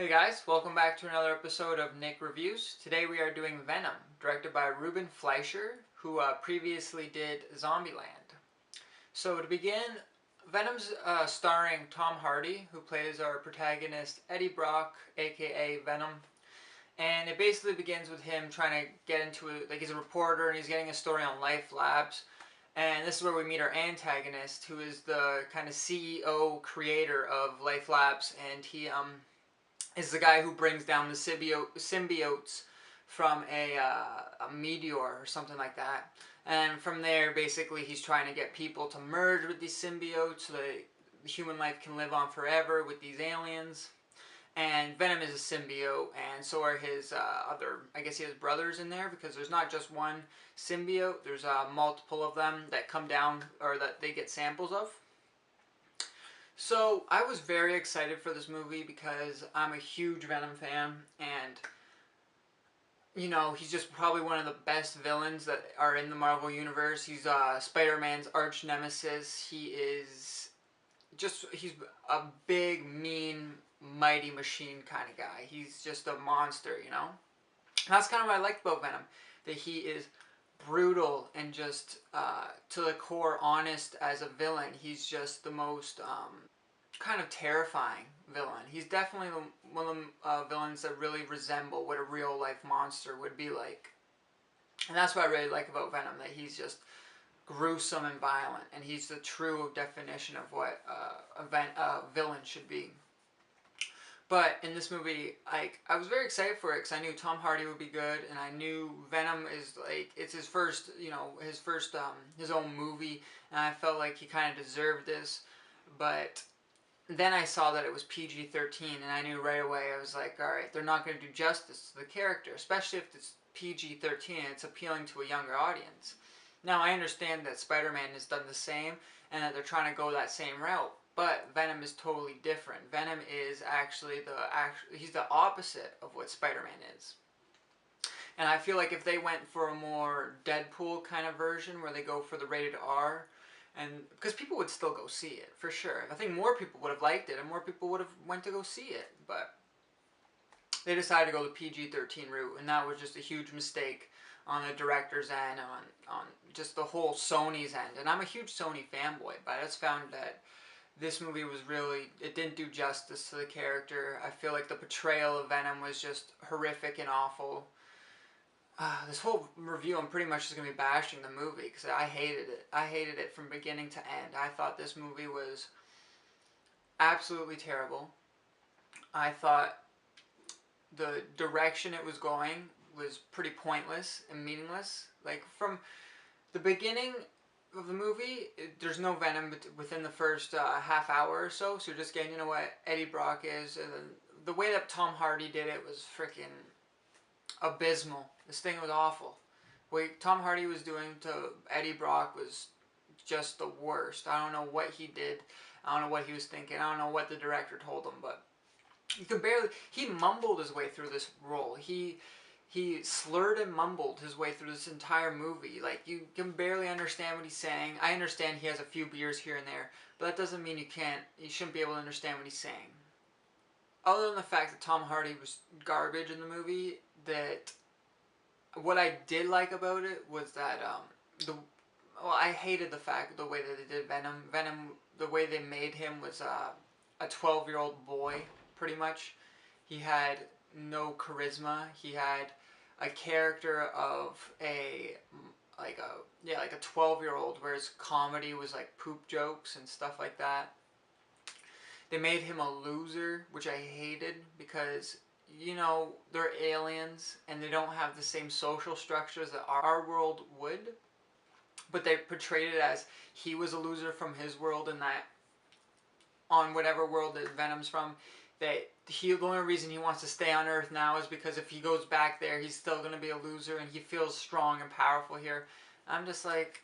Hey guys, welcome back to another episode of Nick Reviews. Today we are doing Venom, directed by Ruben Fleischer, who previously did Zombieland. So to begin, Venom's starring Tom Hardy, who plays our protagonist Eddie Brock, aka Venom. And it basically begins with him trying to get into it, like he's a reporter and he's getting a story on Life Labs. And this is where we meet our antagonist, who is the kind of CEO creator of Life Labs, and he is the guy who brings down the symbiotes from a meteor or something like that. And from there, basically, he's trying to get people to merge with these symbiotes so that human life can live on forever with these aliens. And Venom is a symbiote, and so are his I guess he has brothers in there, because there's not just one symbiote, there's multiple of them that come down, or that they get samples of. So I was very excited for this movie because I'm a huge Venom fan, and you know, he's just probably one of the best villains that are in the Marvel Universe. He's Spider-Man's arch nemesis. He's a big, mean, mighty machine kind of guy. He's just a monster, you know? And that's kind of what I liked about Venom, that he is brutal and just to the core honest as a villain. He's just the most kind of terrifying villain. He's definitely one of the villains that really resemble what a real life monster would be like. And that's what I really like about Venom, that he's just gruesome and violent, and he's the true definition of what a villain should be. But in this movie, I was very excited for it because I knew Tom Hardy would be good, and I knew Venom is it's his first, his own movie, and I felt like he kind of deserved this. But then I saw that it was PG-13, and I knew right away, I was like, alright, they're not going to do justice to the character, especially if it's PG-13 and it's appealing to a younger audience. Now, I understand that Spider-Man has done the same, and that they're trying to go that same route, but Venom is totally different. Venom is actually he's the opposite of what Spider-Man is. And I feel like if they went for a more Deadpool kind of version, where they go for the rated R, and because people would still go see it, for sure. I think more people would have liked it, and more people would have went to go see it, but they decided to go the PG-13 route, and that was just a huge mistake on the director's end, on just the whole Sony's end. And I'm a huge Sony fanboy, but I just found that this movie was really, it didn't do justice to the character. I feel like the portrayal of Venom was just horrific and awful. This whole review, I'm pretty much just going to be bashing the movie because I hated it. I hated it from beginning to end. I thought this movie was absolutely terrible. I thought the direction it was going was pretty pointless and meaningless. Like, from the beginning of the movie, there's no Venom within the first half hour or so, so you're just getting to know what Eddie Brock is. And the way that Tom Hardy did it was freaking abysmal. This thing was awful. What Tom Hardy was doing to Eddie Brock was just the worst. I don't know what he did. I don't know what he was thinking. I don't know what the director told him, but you could barely... He mumbled his way through this role. He slurred and mumbled his way through this entire movie. Like, you can barely understand what he's saying. I understand he has a few beers here and there, but that doesn't mean you shouldn't be able to understand what he's saying. Other than the fact that Tom Hardy was garbage in the movie, that what I did like about it was that I hated the way that they did Venom. Venom, the way they made him was a 12-year-old boy, pretty much. He had no charisma. He had a character of a 12-year-old, where his comedy was like poop jokes and stuff like that. They made him a loser, which I hated, because, you know, they're aliens and they don't have the same social structures that our world would, but they portrayed it as he was a loser from his world, and that on whatever world that Venom's from, that the only reason he wants to stay on Earth now is because if he goes back there, he's still going to be a loser, and he feels strong and powerful here. I'm just like,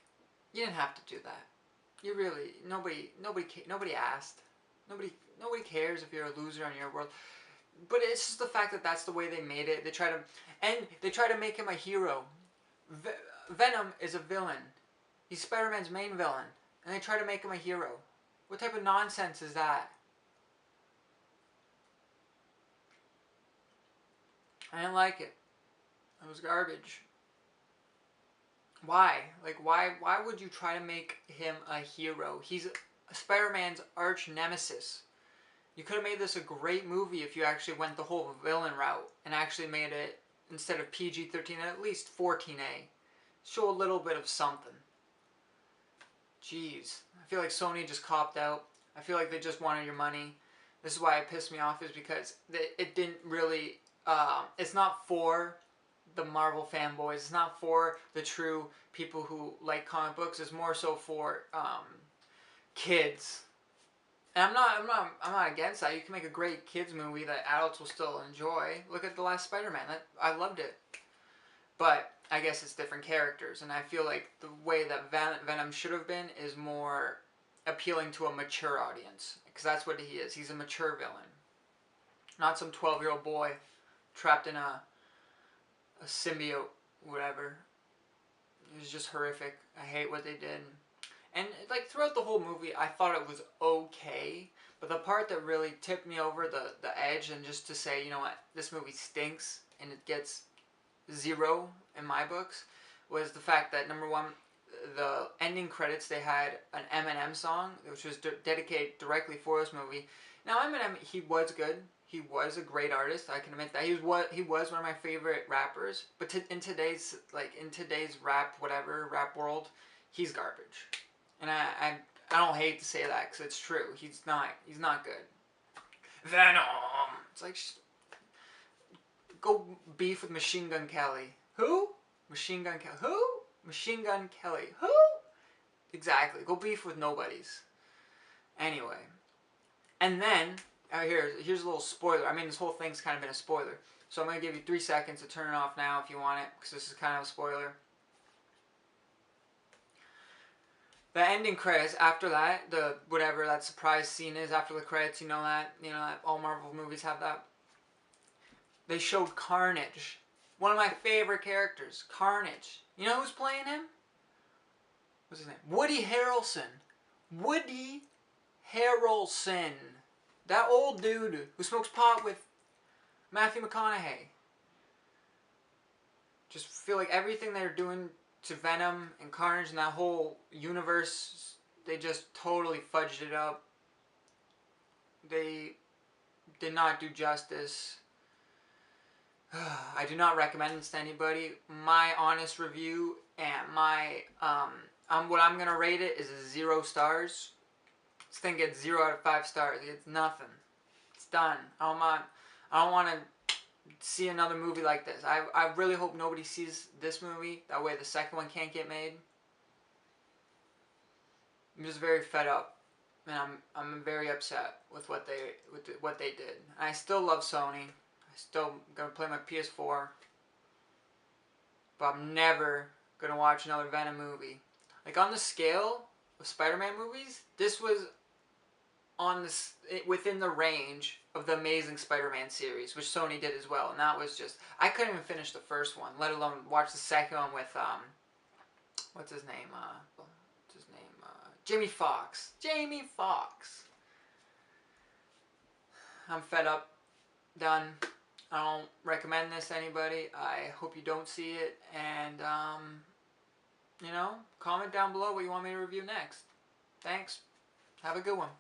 you didn't have to do that. You really, nobody asked. Nobody cares if you're a loser on your world. But it's just the fact that that's the way they made it. They try to make him a hero. Venom is a villain. He's Spider-Man's main villain, and they try to make him a hero. What type of nonsense is that? I didn't like it. It was garbage. Why? Like, why would you try to make him a hero? He's Spider-Man's arch nemesis. You could have made this a great movie if you actually went the whole villain route and actually made it, instead of PG-13, at least 14A. Show a little bit of something. Jeez. I feel like Sony just copped out. I feel like they just wanted your money. This is why it pissed me off, is because it didn't really... it's not for the Marvel fanboys. It's not for the true people who like comic books. It's more so for kids. And I'm not against that. You can make a great kids movie that adults will still enjoy. Look at the last Spider-Man. I loved it. But I guess it's different characters, and I feel like the way that Venom should have been is more appealing to a mature audience, because that's what he is. He's a mature villain, not some 12-year-old boy trapped in a symbiote, whatever. It was just horrific. I hate what they did. And like throughout the whole movie, I thought it was okay, but the part that really tipped me over the edge, and just to say, you know what, this movie stinks, and it gets 0 in my books, was the fact that, number one, the ending credits, they had an Eminem song, which was dedicated directly for this movie. Now, Eminem, he was good. He was a great artist. I can admit that. He was one of my favorite rappers. But in today's rap world, he's garbage. And I don't hate to say that, because it's true. He's not good. Venom. It's like, go beef with Machine Gun Kelly. Who? Machine Gun Kelly. Who? Machine Gun Kelly. Who? Exactly. Go beef with nobodies. Anyway. And then, here's a little spoiler. I mean, this whole thing's kind of been a spoiler. So I'm going to give you 3 seconds to turn it off now if you want it, because this is kind of a spoiler. The ending credits, after that, whatever that surprise scene is after the credits, you know that all Marvel movies have that. They showed Carnage. One of my favorite characters, Carnage. You know who's playing him? What's his name? Woody Harrelson. Woody Harrelson. That old dude who smokes pot with Matthew McConaughey. Just feel like everything they're doing to Venom and Carnage and that whole universe, they just totally fudged it up. They did not do justice. I do not recommend this to anybody. My honest review and my what I'm gonna rate it is a 0 stars. This thing gets 0 out of 5 stars. It's nothing. It's done. I don't want to see another movie like this. I really hope nobody sees this movie. That way the second one can't get made. I'm just very fed up, and I'm very upset with what they did. I still love Sony. Still gonna play my PS4, but I'm never gonna watch another Venom movie. Like, on the scale of Spider-Man movies, this was within the range of the Amazing Spider-Man series, which Sony did as well, and that was just, I couldn't even finish the first one, let alone watch the second one with what's his name? Jamie Foxx. Jamie Foxx. I'm fed up. Done. I don't recommend this to anybody. I hope you don't see it. And, comment down below what you want me to review next. Thanks. Have a good one.